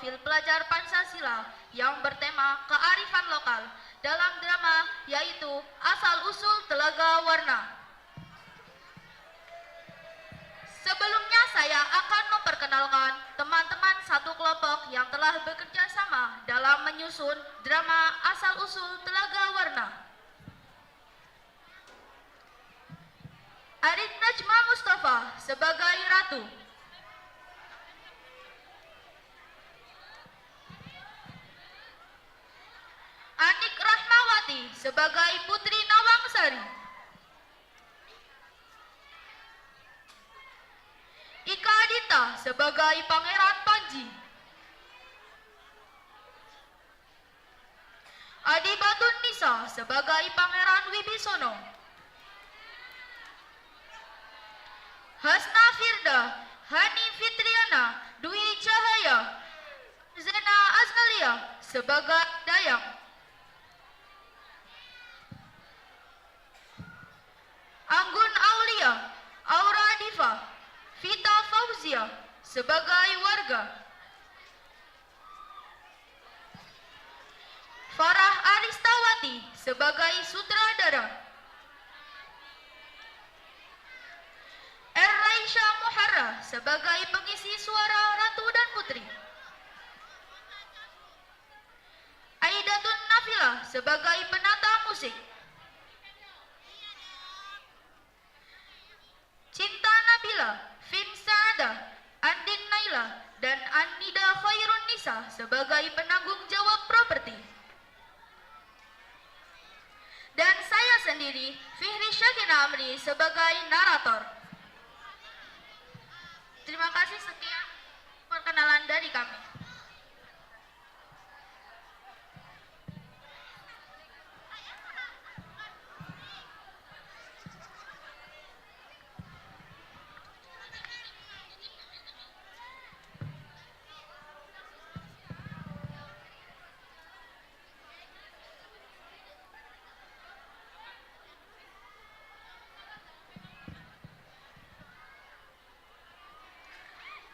profil pelajar Pancasila yang bertema kearifan lokal dalam drama yaitu Asal-Usul Telaga Warna. Sebelumnya saya akan memperkenalkan teman-teman satu kelompok yang telah bekerja sama dalam menyusun drama Asal-Usul Telaga Warna. Arik Najma Mustafa sebagai Ratu, Anik Rahmawati sebagai Putri Nawangsari, Ika Adita sebagai Pangeran Panji, Adi Batun Nisa sebagai Pangeran Wibisono, Hasna Firda, Hani Fitriana, Dwi Cahaya, Zena Azgalia sebagai Dayang, Anggun Aulia, Aura Diva, Vita Fauzia sebagai Warga, Farah Aristawati sebagai Sutradara, Raisya Muharra sebagai pengisi suara Ratu dan Putri, Aidatun Nafila sebagai penata musik, Cinta Nabila, Fin Saada, Andin Naila, dan Anida Khairun Nisa sebagai penanggung jawab properti. Dan saya sendiri, Fihri Syakina Amri sebagai narator. Terima kasih, sekian perkenalan dari kami.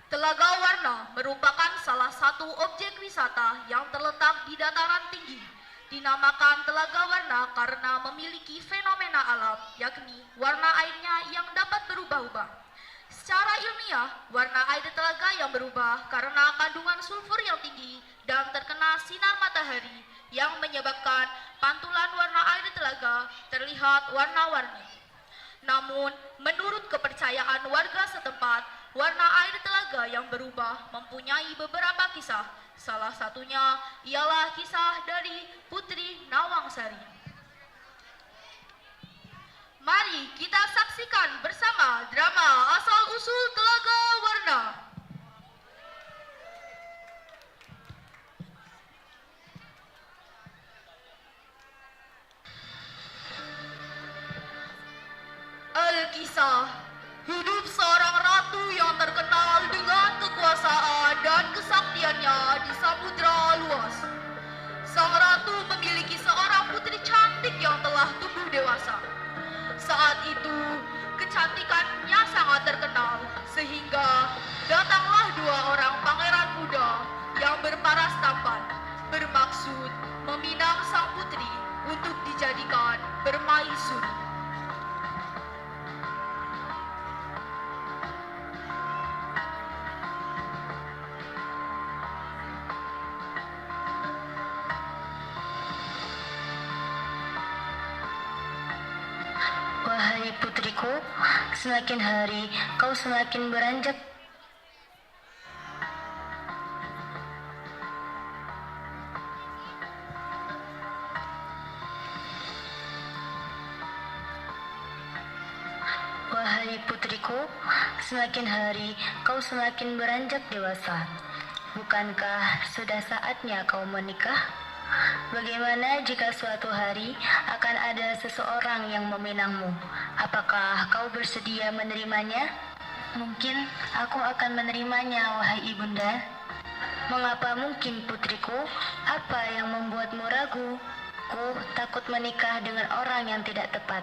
Telaga Warna merupakan salah satu objek wisata yang terletak di dataran tinggi. Dinamakan Telaga Warna karena memiliki fenomena alam, yakni warna airnya yang dapat berubah-ubah. Secara ilmiah, warna air telaga yang berubah karena kandungan sulfur yang tinggi dan terkena sinar matahari yang menyebabkan pantulan warna air telaga terlihat warna-warni. Namun, menurut kepercayaan warga setempat, warna air telaga yang berubah mempunyai beberapa kisah. Salah satunya ialah kisah dari Putri Nawangsari. Mari kita saksikan bersama drama Asal-Usul Telaga Warna. Alkisah, hidup seorang ratu yang terkenal dengan kekuasaan dan kesaktiannya di samudra luas. Sang ratu memiliki seorang putri cantik yang telah tumbuh dewasa. Saat itu, kecantikannya sangat terkenal, sehingga datanglah dua orang pangeran muda yang berparas tampan, bermaksud meminang sang putri untuk dijadikan permaisuri. Wahai putriku, semakin hari kau semakin beranjak. Wahai putriku, semakin hari kau semakin beranjak dewasa. Bukankah sudah saatnya kau menikah? Bagaimana jika suatu hari akan ada seseorang yang meminangmu? Apakah kau bersedia menerimanya? Mungkin aku akan menerimanya, wahai ibunda. Mengapa mungkin, putriku? Apa yang membuatmu ragu? Aku takut menikah dengan orang yang tidak tepat.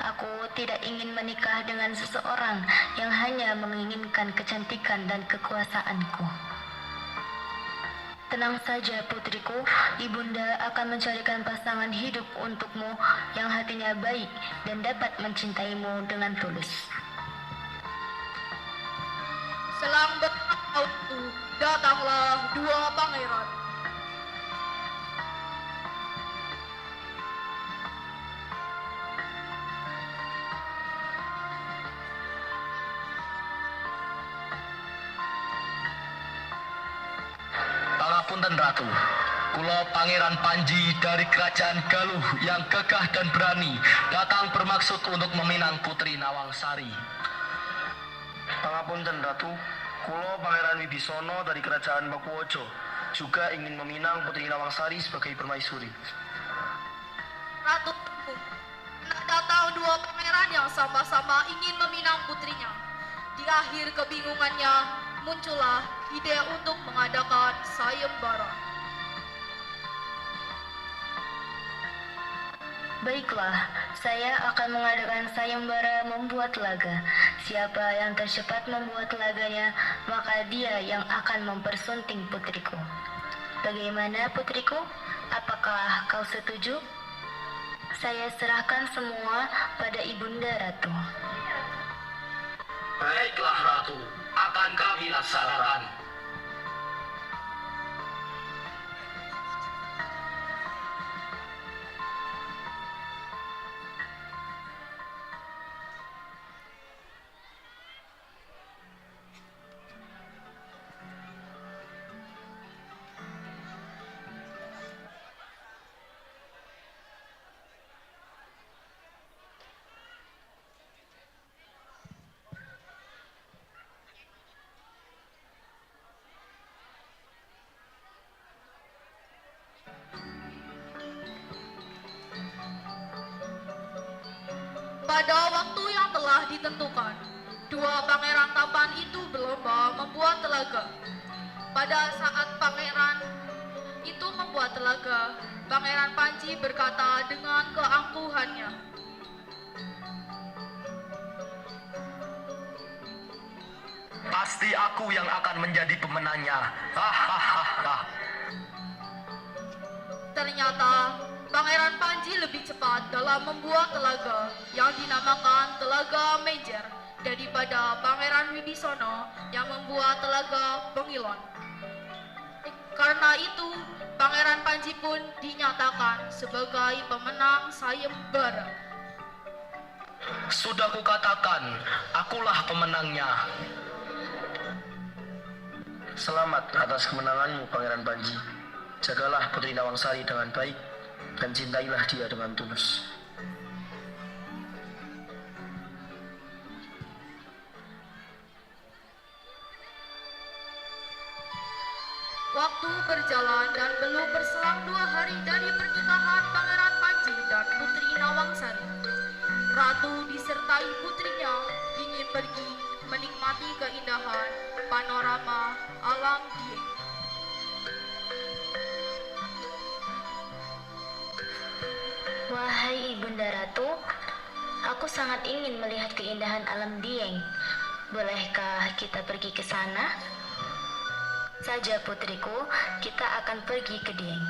Aku tidak ingin menikah dengan seseorang yang hanya menginginkan kecantikan dan kekuasaanku. Tenang saja putriku, ibunda akan mencarikan pasangan hidup untukmu yang hatinya baik dan dapat mencintaimu dengan tulus. Selang beberapa waktu, datanglah dua pangeran. Pangapunten Ratu, kula Pangeran Panji dari Kerajaan Galuh yang gagah dan berani datang bermaksud untuk meminang Putri Nawangsari. Pangapunten Ratu, kula Pangeran Wibisono dari Kerajaan Pakuwojo juga ingin meminang Putri Nawangsari sebagai permaisuri. Ratu, datang dua pangeran yang sama-sama ingin meminang putrinya. Di akhir kebingungannya, muncullah ide untuk mengadakan sayembara. Baiklah, saya akan mengadakan sayembara membuat laga. Siapa yang tercepat membuat laganya, maka dia yang akan mempersunting putriku. Bagaimana putriku? Apakah kau setuju? Saya serahkan semua pada ibunda Ratu. Baiklah Ratu, akan kami laksanakan. Pada waktu yang telah ditentukan, dua pangeran tampan itu berlomba membuat telaga. Pada saat pangeran itu membuat telaga, Pangeran Panji berkata dengan keangkuhannya, Pasti aku yang akan menjadi pemenangnya. Hahaha. ternyata Pangeran Panji lebih cepat dalam membuat telaga yang dinamakan Telaga Mejer daripada Pangeran Wibisono yang membuat Telaga Bengilon. Karena itu, Pangeran Panji pun dinyatakan sebagai pemenang sayembara. Sudah kukatakan, akulah pemenangnya. Selamat atas kemenanganmu Pangeran Panji. Jagalah Putri Nawangsari dengan baik dan cintailah dia dengan tulus. Waktu berjalan dan belum berselang 2 hari dari pernikahan Pangeran Panji dan Putri Nawangsari. Ratu disertai putrinya ingin pergi menikmati keindahan panorama alam Dieng. Wahai ibunda Ratu, aku sangat ingin melihat keindahan alam Dieng. Bolehkah kita pergi ke sana? Saja putriku, kita akan pergi ke Dieng.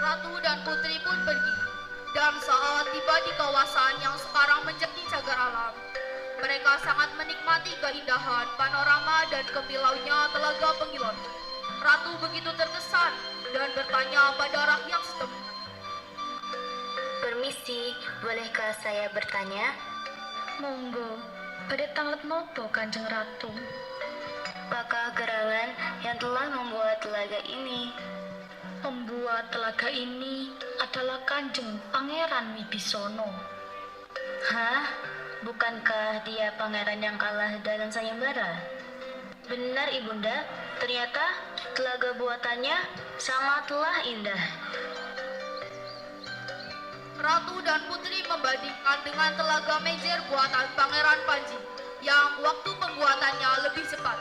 Ratu dan putri pun pergi. Dan saat tiba di kawasan yang sekarang menjadi cagar alam, mereka sangat menikmati keindahan panorama dan kepilaunya Telaga Bengilon. Ratu begitu terkesan dan bertanya pada rakyat setempat. Permisi, bolehkah saya bertanya? Monggo, pada tanglet nopo Kanjeng Ratu? Apakah gerangan yang telah membuat telaga ini? Pembuat telaga ini adalah Kanjeng Pangeran Wibisono. Hah? Bukankah dia pangeran yang kalah dalam sayembara? Benar ibunda, ternyata telaga buatannya sangatlah indah. Ratu dan putri membandingkan dengan Telaga Mejer buatan Pangeran Panji yang waktu pembuatannya lebih cepat.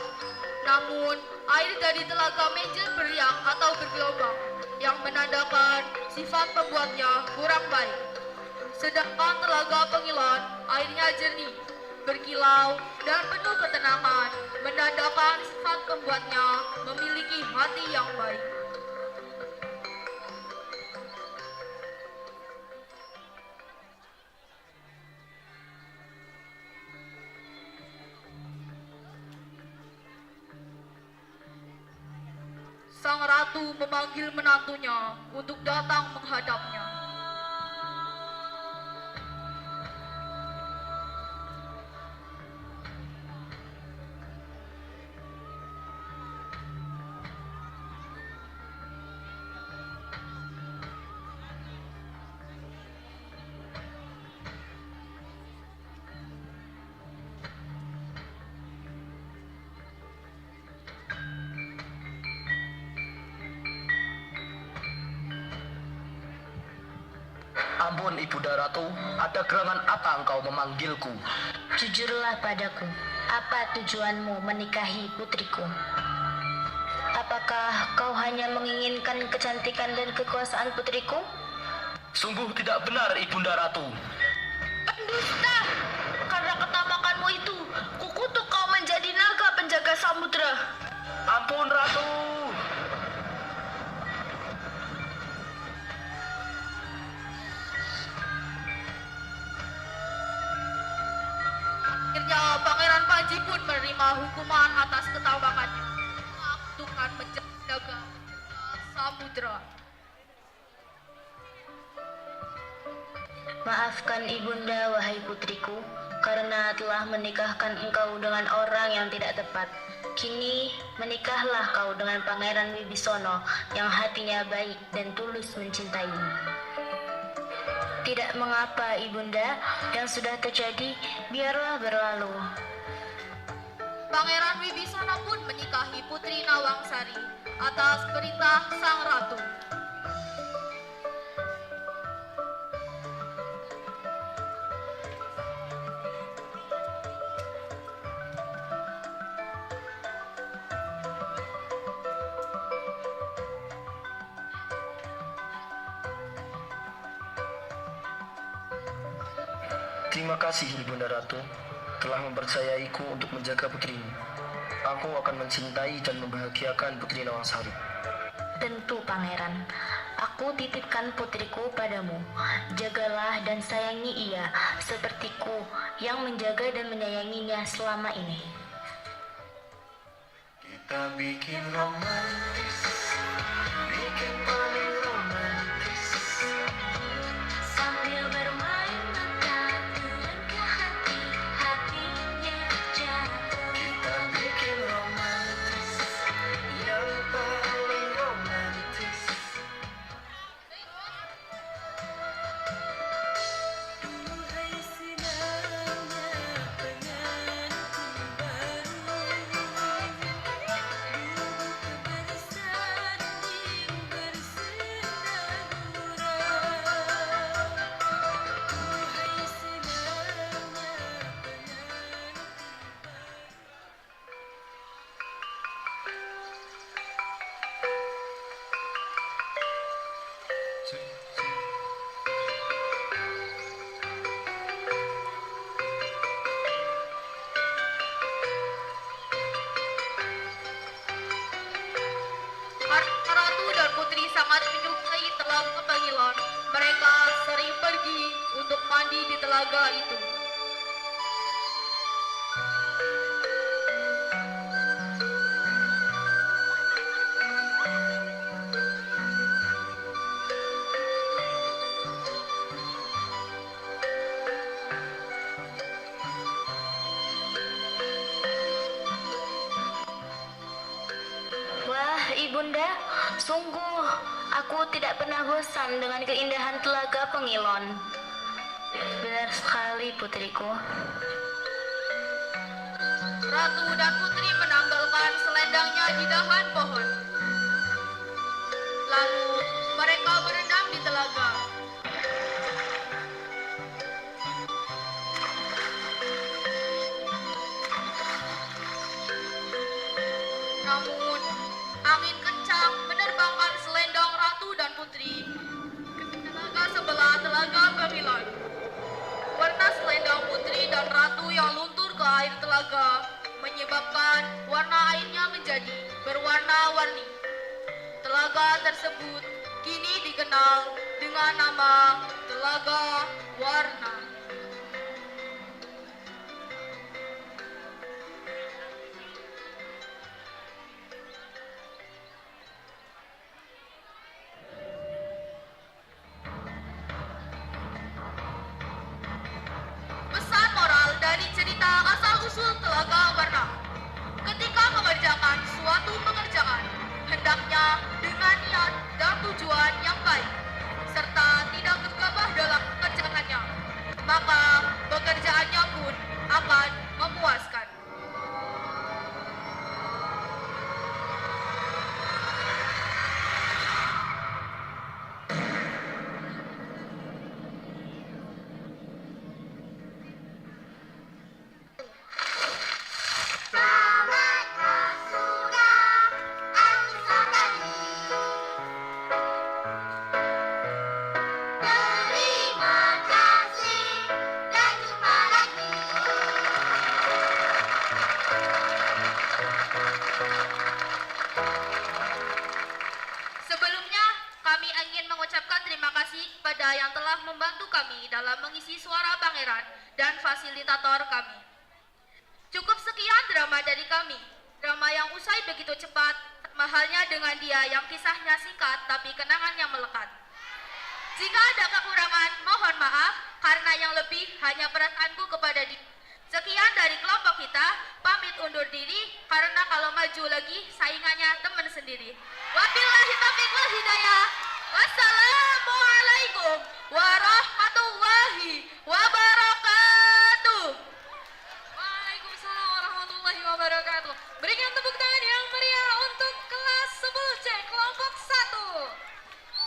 Namun, air dari Telaga Mejer beriak atau bergelombang yang menandakan sifat pembuatnya kurang baik. Sedangkan Telaga Bengilon airnya jernih berkilau, dan penuh ketenangan, menandakan sifat pembuatnya memiliki hati yang baik. Sang ratu memanggil menantunya untuk datang menghadapnya. Ampun Ibunda Ratu, ada gerangan apa engkau memanggilku? Jujurlah padaku, apa tujuanmu menikahi putriku? Apakah kau hanya menginginkan kecantikan dan kekuasaan putriku? Sungguh tidak benar Ibunda Ratu. Pendusta! Karena ketamakanmu itu, kukutuk kau menjadi naga penjaga samudra. Ampun Ratu. Akhirnya Pangeran Panji pun menerima hukuman atas ketamakannya. Tuhan menjadi naga samudra. Maafkan ibunda, wahai putriku, karena telah menikahkan engkau dengan orang yang tidak tepat. Kini menikahlah kau dengan Pangeran Wibisono yang hatinya baik dan tulus mencintaimu. Tidak mengapa ibunda, yang sudah terjadi biarlah berlalu. Pangeran Wibisana pun menikahi Putri Nawangsari atas perintah sang ratu. Terima kasih Ibunda Ratu telah mempercayaiku untuk menjaga putrimu. Aku akan mencintai dan membahagiakan Putri Nawangsari. Tentu pangeran, aku titipkan putriku padamu. Jagalah dan sayangi ia sepertiku yang menjaga dan menyayanginya selama ini. Kita bikin romantis, bikin paling romantis, Sambil bermain mata turun ke hati, hatinya jatuh. kita bikin romantis, yang paling romantis. Duhai sinarnya pengantin baru, duduk bersanding bersendagura. Duhai sinarnya pengantin baru. Ratu dan putri sangat menyukai telaga Pangilon. Mereka sering pergi untuk mandi di telaga itu. Wah, ibunda, sungguh aku tidak pernah bosan dengan keindahan telaga Pengilon. Benar sekali putriku. Ratu dan putri menanggalkan selendangnya di dahan pohon. Lalu mereka berendam di telaga. Namun angin kencang menerbangkan selendang ratu dan putri ke telaga sebelah telaga Pangilon. Warna selendang putri dan ratu yang luntur ke air telaga, menyebabkan warna airnya menjadi berwarna-warni. Telaga tersebut kini dikenal dengan nama Telaga Warna. Pesan moral dari cerita asal-usul Telaga Warna. Ketika mengerjakan suatu pekerjaan, hendaknya dengan niat dan tujuan yang baik, serta tidak gegabah dalam pekerjaannya, maka pekerjaannya pun akan memuaskan. Sebelumnya, kami ingin mengucapkan terima kasih kepada yang telah membantu kami dalam mengisi suara pangeran dan fasilitator kami. Cukup sekian drama dari kami. Drama yang usai begitu cepat, mahalnya dengan dia yang kisahnya singkat tapi kenangannya melekat. Jika ada kekurangan, mohon maaf, karena yang lebih hanya perasaanku kepada dia. Sekian dari kelompok kita, pamit undur diri, karena kalau maju lagi, saingannya teman sendiri. Wabillahi taufiq wal hidayah. Wassalam.